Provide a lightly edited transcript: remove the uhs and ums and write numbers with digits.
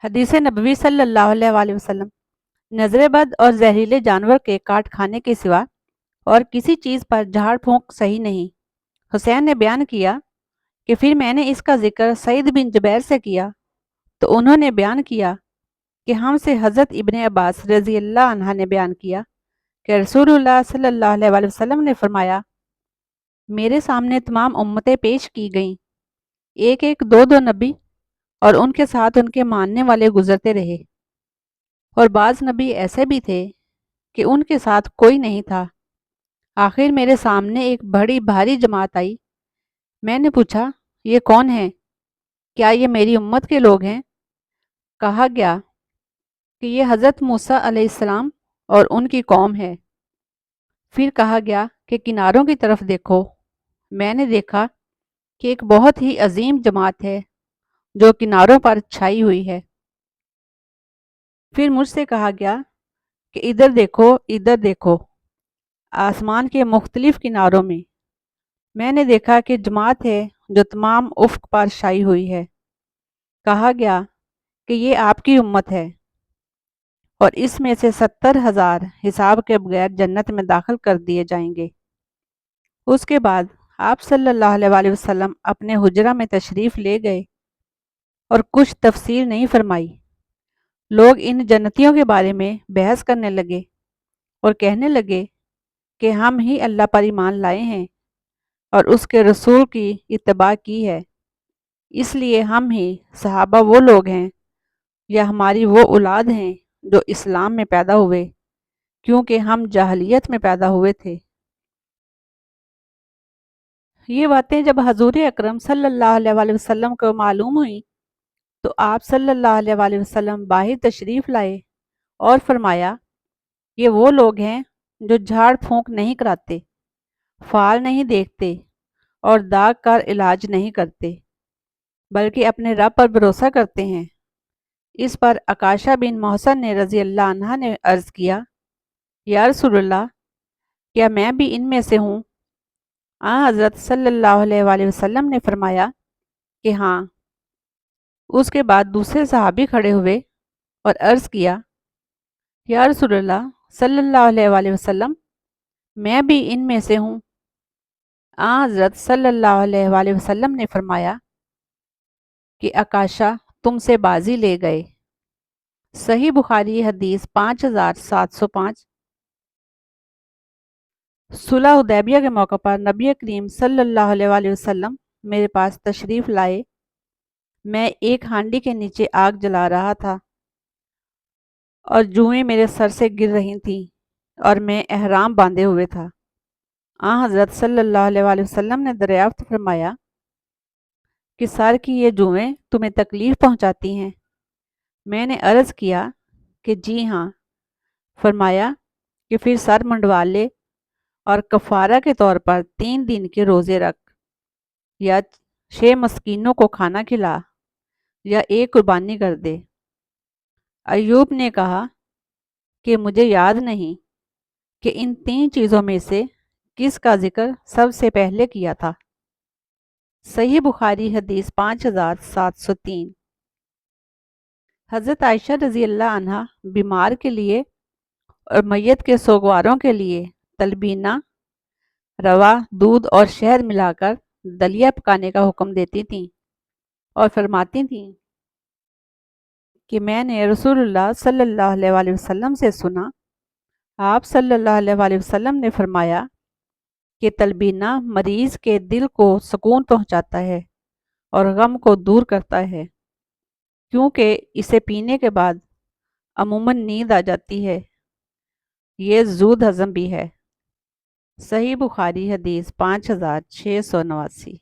حدیث نبوی صلی اللہ علیہ وآلہ وسلم، نظر بد اور زہریلے جانور کے کاٹ کھانے کے سوا اور کسی چیز پر جھاڑ پھونک صحیح نہیں۔ حسین نے بیان کیا کہ پھر میں نے اس کا ذکر سعید بن جبیر سے کیا تو انہوں نے بیان کیا کہ ہم سے حضرت ابن عباس رضی اللہ عنہ نے بیان کیا کہ رسول اللہ صلی اللہ علیہ وآلہ وسلم نے فرمایا، میرے سامنے تمام امتیں پیش کی گئیں، ایک ایک دو دو نبی اور ان کے ساتھ ان کے ماننے والے گزرتے رہے، اور بعض نبی ایسے بھی تھے کہ ان کے ساتھ کوئی نہیں تھا۔ آخر میرے سامنے ایک بڑی بھاری جماعت آئی۔ میں نے پوچھا، یہ کون ہیں؟ کیا یہ میری امت کے لوگ ہیں؟ کہا گیا کہ یہ حضرت موسیٰ علیہ السلام اور ان کی قوم ہے۔ پھر کہا گیا کہ کناروں کی طرف دیکھو۔ میں نے دیکھا کہ ایک بہت ہی عظیم جماعت ہے جو کناروں پر چھائی ہوئی ہے۔ پھر مجھ سے کہا گیا کہ ادھر دیکھو، ادھر دیکھو، آسمان کے مختلف کناروں میں۔ میں نے دیکھا کہ جماعت ہے جو تمام افق پر چھائی ہوئی ہے۔ کہا گیا کہ یہ آپ کی امت ہے، اور اس میں سے 70,000 حساب کے بغیر جنت میں داخل کر دیے جائیں گے۔ اس کے بعد آپ صلی اللہ علیہ وآلہ وسلم اپنے حجرہ میں تشریف لے گئے اور کچھ تفسیر نہیں فرمائی۔ لوگ ان جنتیوں کے بارے میں بحث کرنے لگے اور کہنے لگے کہ ہم ہی اللہ پر ایمان لائے ہیں اور اس کے رسول کی اتباع کی ہے، اس لیے ہم ہی صحابہ وہ لوگ ہیں یا ہماری وہ اولاد ہیں جو اسلام میں پیدا ہوئے، کیونکہ ہم جاہلیت میں پیدا ہوئے تھے۔ یہ باتیں جب حضور اکرم صلی اللہ علیہ وآلہ وسلم کو معلوم ہوئی تو آپ صلی اللہ علیہ وآلہ وسلم باہر تشریف لائے اور فرمایا، یہ وہ لوگ ہیں جو جھاڑ پھونک نہیں کراتے، فال نہیں دیکھتے اور داغ کا علاج نہیں کرتے، بلکہ اپنے رب پر بھروسہ کرتے ہیں۔ اس پر عکاشہ بن محسن نے رضی اللہ عنہ نے عرض کیا، یا رسول اللہ، کیا میں بھی ان میں سے ہوں؟ حضرت صلی اللہ علیہ وآلہ وسلم نے فرمایا کہ ہاں۔ اس کے بعد دوسرے صحابی کھڑے ہوئے اور عرض کیا، یا رسول اللہ صلی اللہ علیہ وآلہ وسلم، میں بھی ان میں سے ہوں۔ حضرت صلی اللہ علیہ وآلہ وسلم نے فرمایا کہ عکاشہ تم سے بازی لے گئے۔ صحیح بخاری حدیث 5705۔ صلح حدیبیہ کے موقع پر نبی کریم صلی اللہ علیہ وآلہ وسلم میرے پاس تشریف لائے۔ میں ایک ہانڈی کے نیچے آگ جلا رہا تھا اور جوئیں میرے سر سے گر رہی تھیں اور میں احرام باندھے ہوئے تھا۔ حضرت صلی اللہ علیہ وآلہ وسلم نے دریافت فرمایا کہ سر کی یہ جوئیں تمہیں تکلیف پہنچاتی ہیں؟ میں نے عرض کیا کہ جی ہاں۔ فرمایا کہ پھر سر منڈوا لے اور کفارہ کے طور پر 3 دن کے روزے رکھ، یا 6 مسکینوں کو کھانا کھلا، یا ایک قربانی کر دے۔ ایوب نے کہا کہ مجھے یاد نہیں کہ ان 3 چیزوں میں سے کس کا ذکر سب سے پہلے کیا تھا۔ صحیح بخاری حدیث 5703۔ حضرت عائشہ رضی اللہ عنہ بیمار کے لیے اور میت کے سوگواروں کے لیے تلبینہ، روا، دودھ اور شہد ملا کر دلیہ پکانے کا حکم دیتی تھیں اور فرماتی تھیں کہ میں نے رسول اللہ صلی اللہ علیہ وآلہ وسلم سے سنا، آپ صلی اللہ علیہ وآلہ وسلم نے فرمایا کہ تلبینہ مریض کے دل کو سکون پہنچاتا ہے اور غم کو دور کرتا ہے، کیونکہ اسے پینے کے بعد عموماً نیند آ جاتی ہے، یہ زود ہضم بھی ہے۔ صحیح بخاری حدیث 5689۔